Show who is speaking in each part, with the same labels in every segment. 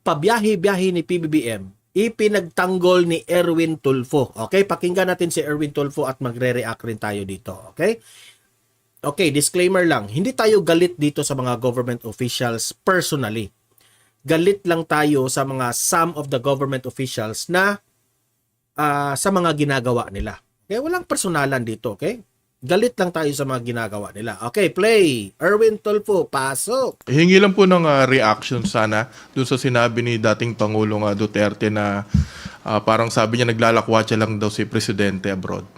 Speaker 1: pabiyahe-biyahe ni PBBM, ipinagtanggol ni Erwin Tulfo. Okay, pakinggan natin si Erwin Tulfo at magre-react rin tayo dito. Okay? Okay, disclaimer lang. Hindi tayo galit dito sa mga government officials personally. Galit lang tayo sa mga some of the government officials na sa mga ginagawa nila. Okay, walang personalan dito, okay? Galit lang tayo sa mga ginagawa nila. Okay, play. Erwin Tulfo, pasok.
Speaker 2: Hingi lang po ng reaction sana doon sa sinabi ni dating Pangulong Duterte na parang sabi niya naglalakwatsa lang daw si Presidente abroad.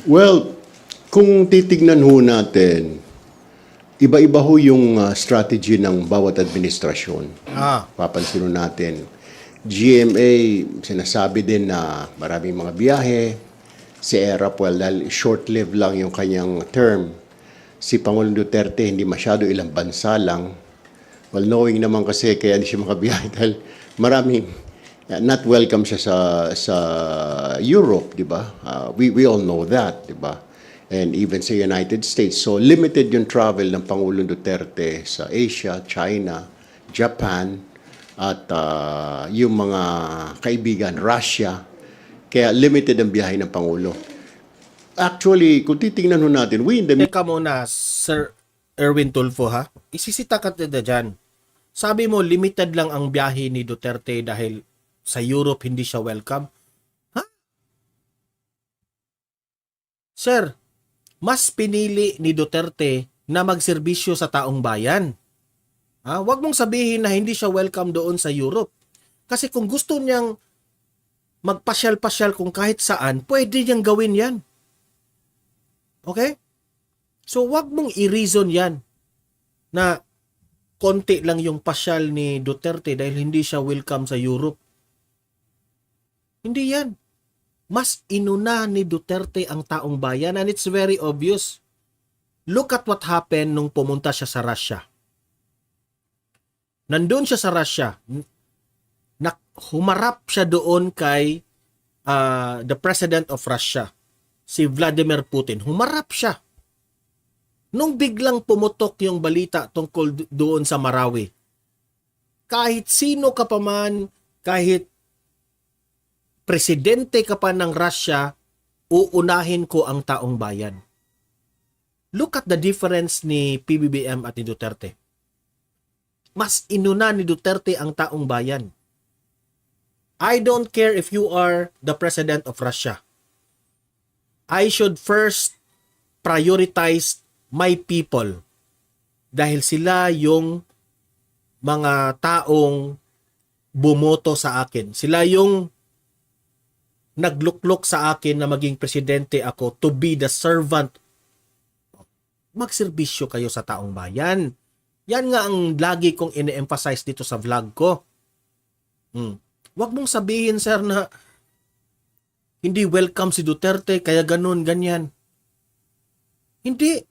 Speaker 3: Well, kung titignan ho natin, iba-iba ho yung strategy ng bawat administrasyon. Papansin ho natin, GMA, sinasabi din na maraming mga biyahe. Si ERAP, well, dahil short-lived lang yung kanyang term. Si Pangulong Duterte, hindi masyado, ilang bansa lang. Well, knowing naman kasi kaya hindi siya makabiyahe dahil maraming not welcome siya sa Europe, di ba? We all know that, di ba? And even sa United States. So limited yung travel ng Pangulong Duterte sa Asia, China, Japan, at yung mga kaibigan, Russia. Kaya limited ang biyahe ng Pangulo. Actually, kung titingnan ho natin,
Speaker 1: Teka muna, Sir Erwin Tulfo ha. Isisita ka na dyan. Sabi mo, limited lang ang biyahe ni Duterte dahil sa Europe hindi siya welcome. Ha? Sir, mas pinili ni Duterte na magserbisyo sa taong bayan. Huwag mong sabihin na hindi siya welcome doon sa Europe. Kasi kung gusto niyang magpasyal-pasyal kung kahit saan, pwede niyang gawin yan. Okay? So, huwag mong i-reason yan na konti lang yung pasyal ni Duterte dahil hindi siya welcome sa Europe. Hindi yan. Mas inuna ni Duterte ang taong bayan and it's very obvious. Look at what happened nung pumunta siya sa Russia. Nandun siya sa Russia. Humarap siya doon kay the President of Russia, si Vladimir Putin. Humarap siya. Nung biglang pumutok yung balita tungkol doon sa Marawi, kahit sino ka pa man, kahit presidente ka pa ng Russia, uunahin ko ang taong bayan. Look at the difference ni PBBM at ni Duterte. Mas inuna ni Duterte ang taong bayan. I don't care if you are the president of Russia. I should first prioritize my people dahil sila yung mga taong bumoto sa akin. Sila yung nagluklok sa akin na maging presidente ako to be the servant. Magserbisyo kayo sa taong bayan. Yan nga ang lagi kong ine-emphasize dito sa vlog ko. Huwag mong sabihin, sir, na hindi welcome si Duterte, kaya ganun, ganyan. Hindi.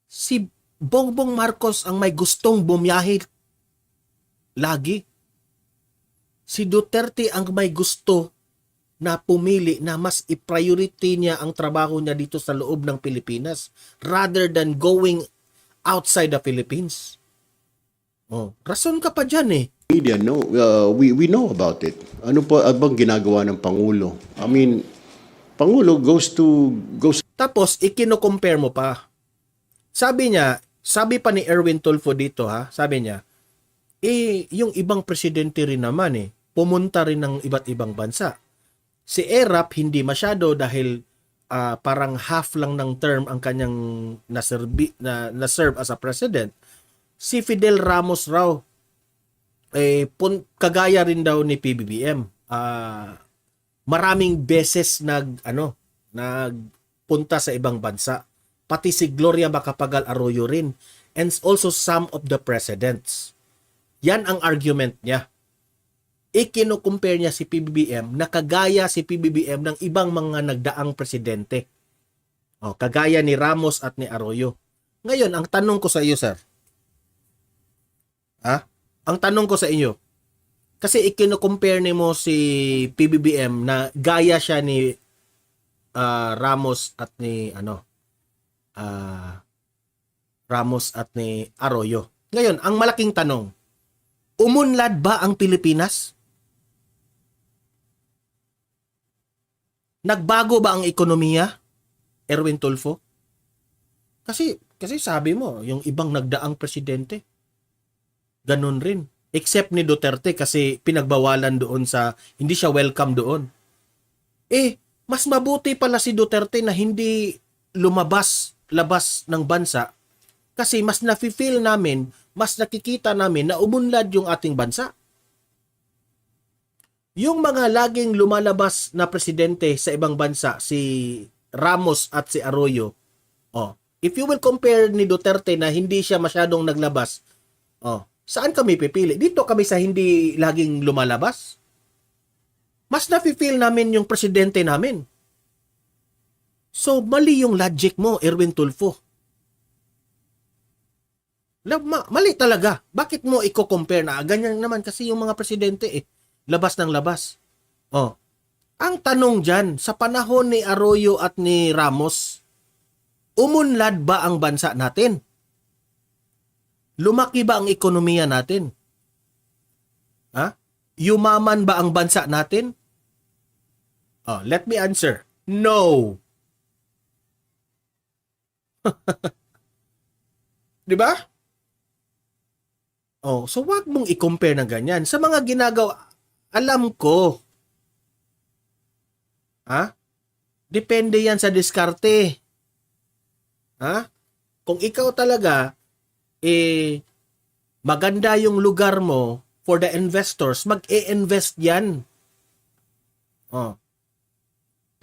Speaker 1: Si Bongbong Marcos ang may gustong bumiyahe lagi. Si Duterte ang may gusto na pumili na mas i-priority niya ang trabaho niya dito sa loob ng Pilipinas rather than going outside the Philippines. Rason ka pa dyan eh.
Speaker 3: media, no, we know about it. Ano po bang ginagawa ng Pangulo? I mean, Pangulo goes.
Speaker 1: Tapos, ikino-compare mo pa. Sabi pa ni Erwin Tulfo dito sabi niya, yung ibang presidente rin naman pumunta rin ng iba't ibang bansa. Si ERAP hindi masyado dahil parang half lang ng term ang kanyang na-serve as a president. Si Fidel Ramos raw, kagaya rin daw ni PBBM. Maraming beses nagpunta sa ibang bansa. Pati si Gloria Macapagal Arroyo rin. And also some of the presidents. Yan ang argument niya. Ikino-compare niya si PBBM na kagaya si PBBM ng ibang mga nagdaang presidente. Kagaya ni Ramos at ni Arroyo. Ngayon, ang tanong ko sa iyo, sir. Ang tanong ko sa inyo, kasi ikino-compare ni mo si PBBM na gaya siya ni Ramos at ni Ramos at ni Arroyo. Ngayon, ang malaking tanong, umunlad ba ang Pilipinas? Nagbago ba ang ekonomiya, Erwin Tulfo? Kasi sabi mo, yung ibang nagdaang presidente, ganun rin. Except ni Duterte kasi pinagbawalan doon sa, hindi siya welcome doon. Mas mabuti pala si Duterte na hindi labas ng bansa kasi mas nafe-feel namin, mas nakikita namin na umunlad yung ating bansa. Yung mga laging lumalabas na presidente sa ibang bansa, si Ramos at si Arroyo, if you will compare ni Duterte na hindi siya masyadong naglabas, saan kami pipili? Dito kami sa hindi laging lumalabas. Mas nafe-feel namin yung presidente namin. So, mali yung logic mo, Erwin Tulfo. Mali talaga. Bakit mo i-compare na? Ganyan naman kasi yung mga presidente labas ng labas. Ang tanong dyan, sa panahon ni Arroyo at ni Ramos, umunlad ba ang bansa natin? Lumaki ba ang ekonomiya natin? Yumaman ba ang bansa natin? Let me answer. No. 'Di ba? So wag mong i-compare ng ganyan. Sa mga ginagawa, alam ko. Depende yan sa diskarte. Kung ikaw talaga, maganda yung lugar mo for the investors, mag-i-invest yan.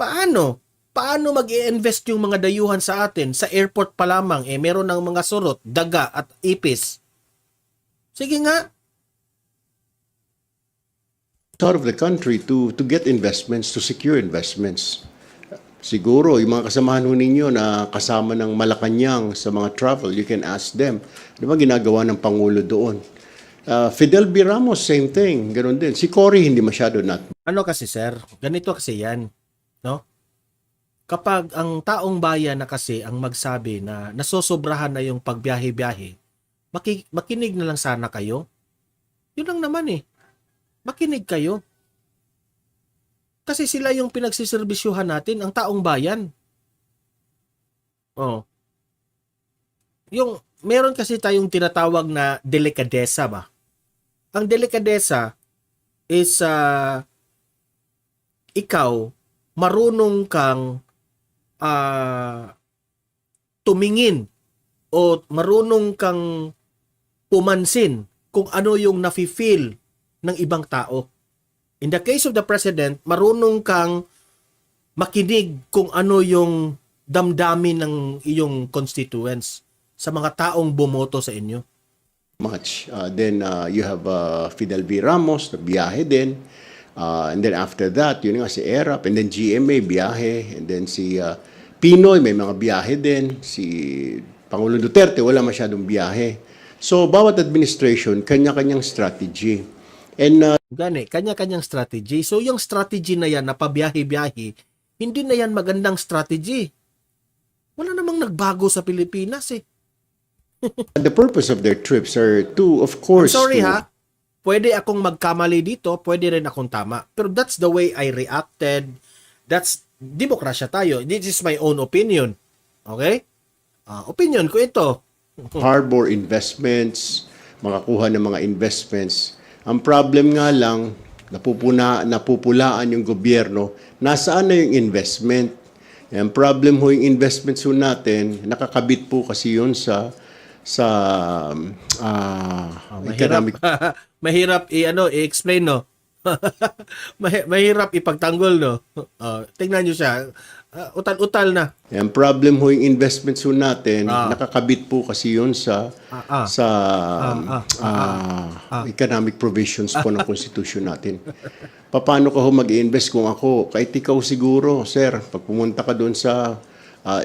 Speaker 1: Paano? Paano mag-i-invest yung mga dayuhan sa atin? Sa airport pa lamang, meron ng mga surot, daga at ipis. Sige nga.
Speaker 3: Out of the country to get investments, to secure investments. Siguro, yung mga kasamahan ho ninyo na kasama ng Malacanang sa mga travel, you can ask them. Ano ba ginagawa ng Pangulo doon? Fidel B. Ramos, same thing. Ganun din. Si Cory, hindi masyado
Speaker 1: Ano kasi sir, ganito kasi yan. No? Kapag ang taong bayan na kasi ang magsabi na nasosobrahan na yung pagbiyahe-biyahe, makinig na lang sana kayo. Yun lang naman makinig kayo. Kasi sila yung pinagsiserbisyuhan natin, ang taong bayan. Yung, meron kasi tayong tinatawag na delikadesa ba? Ang delikadesa is, ikaw, marunong kang tumingin o marunong kang pumansin kung ano yung nafe-feel ng ibang tao. In the case of the president, marunong kang makinig kung ano yung damdamin ng iyong constituents sa mga taong bumoto sa inyo.
Speaker 3: much. Then you have Fidel V. Ramos, na biyahe din. And then after that, yun nga si ERAP, and then GMA, biyahe. And then si Pinoy, may mga biyahe din. Si Pangulong Duterte, wala masyadong biyahe. So, bawat administration, kanya-kanyang strategy. And
Speaker 1: Kanya-kanyang strategy. So, yung strategy na yan na pabiyahe-biyahe, hindi na yan magandang strategy. Wala namang nagbago sa Pilipinas
Speaker 3: the purpose of their trips are to, of course,
Speaker 1: I'm sorry
Speaker 3: to,
Speaker 1: pwede akong magkamali dito, pwede rin akong tama. Pero that's the way I reacted. That's, demokrasya tayo. This is my own opinion. Okay? Opinion ko ito.
Speaker 3: harbor investments, makakuha ng mga investments. Ang problem nga lang, napupulaan yung gobyerno, nasaan na yung investment? Ang problem ho yung investments ho natin, nakakabit po kasi yun sa economic.
Speaker 1: Mahirap i-explain, no? Mahirap ipagtanggol, no? Tingnan nyo siya. Utal-utal na.
Speaker 3: Ang problem ho yung investments ho natin, nakakabit po kasi yun sa economic provisions po ng Constitution natin. Paano ka ho mag-invest kung ako? Kahit ikaw siguro, sir, pag pumunta ka doon sa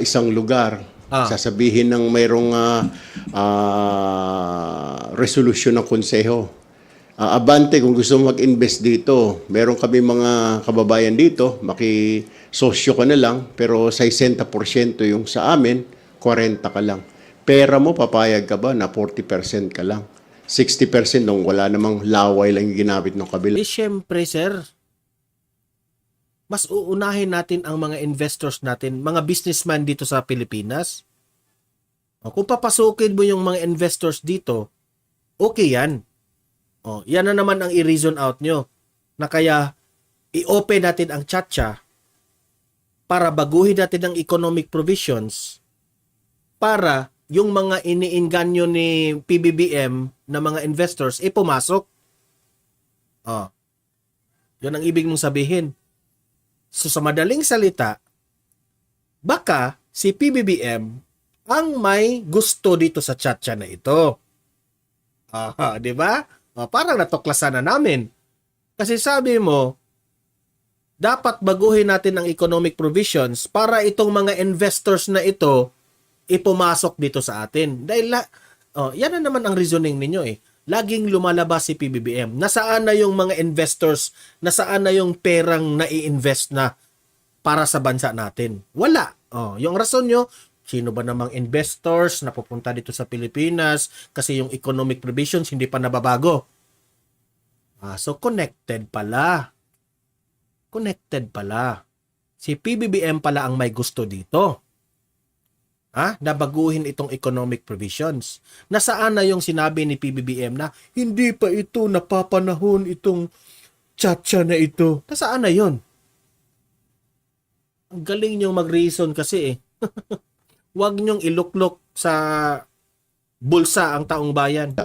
Speaker 3: isang lugar, sasabihin ng mayroong resolution ng konseho. Abante, kung gusto mo mag-invest dito, meron kami mga kababayan dito, makisosyo ka na lang, pero 60% yung sa amin, 40 ka lang. pera mo, papayag ka ba na 40% ka lang? 60% nung wala namang laway lang yung ginamit ng kabila.
Speaker 1: Syempre, sir, mas uunahin natin ang mga investors natin, mga businessman dito sa Pilipinas. Kung papasukin mo yung mga investors dito, okay yan. Yan na naman ang i-reason out nyo na kaya i-open natin ang Chatcha para baguhin natin ang economic provisions para yung mga iniinganyo ni PBBM na mga investors pumasok. Yun ang ibig mong sabihin. So sa madaling salita, baka si PBBM ang may gusto dito sa Chatcha na ito. Di ba? Parang natuklasan na namin. Kasi sabi mo, dapat baguhin natin ang economic provisions para itong mga investors na ito ipumasok dito sa atin. Dahil yan na naman ang reasoning ninyo eh. Laging lumalabas si PBBM. Nasaan na yung mga investors? Nasaan na yung perang nai-invest na para sa bansa natin? Wala. Yung rason nyo, sino ba namang investors na pupunta dito sa Pilipinas kasi yung economic provisions hindi pa nababago? So connected pala. Connected pala. Si PBBM pala ang may gusto dito. Na baguhin itong economic provisions. Nasaan na yung sinabi ni PBBM na hindi pa ito napapanahon itong Chatcha na ito? Nasaan na yun? Ang galing nyong mag-reason kasi eh. Huwag nyong iluklok sa bulsa ang taong bayan.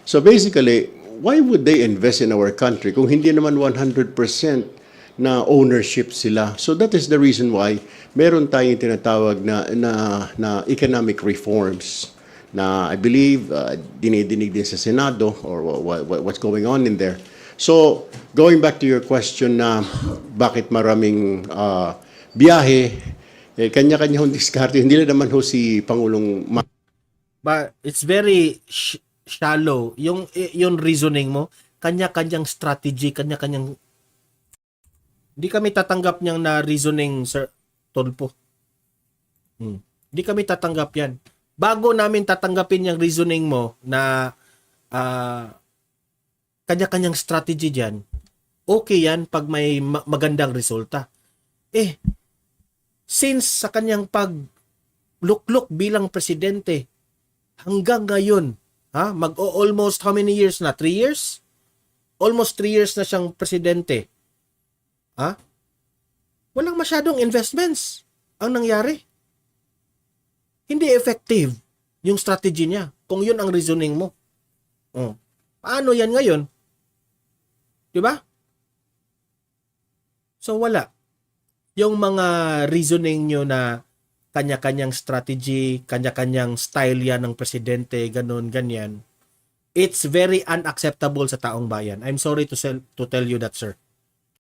Speaker 3: So basically, why would they invest in our country kung hindi naman 100% na ownership sila? So that is the reason why meron tayong tinatawag na economic reforms na I believe dinidinig din sa Senado or what's going on in there. So going back to your question na bakit maraming biyahe, kanya-kanya hong diskarte, hindi na naman ho si Pangulong
Speaker 1: But it's very shallow. Yung reasoning mo, kanya-kanyang strategy, kanya-kanyang. Hindi kami tatanggap niyang na reasoning, Sir Tolpo. Hindi kami tatanggap yan. Bago namin tatanggapin yung reasoning mo na kanya-kanyang strategy dyan, okay yan pag may magandang resulta. Since sa kanyang pagluklok bilang presidente, hanggang ngayon, mag-almost how many years na? 3 years? Almost 3 years na siyang presidente. Walang masyadong investments ang nangyari. Hindi effective yung strategy niya kung yun ang reasoning mo. Paano yan ngayon? Diba? So wala. Yung mga reasoning nyo na kanya-kanyang strategy, kanya-kanyang style yan ng presidente, ganun, ganyan, it's very unacceptable sa taong bayan. I'm sorry to tell you that, sir.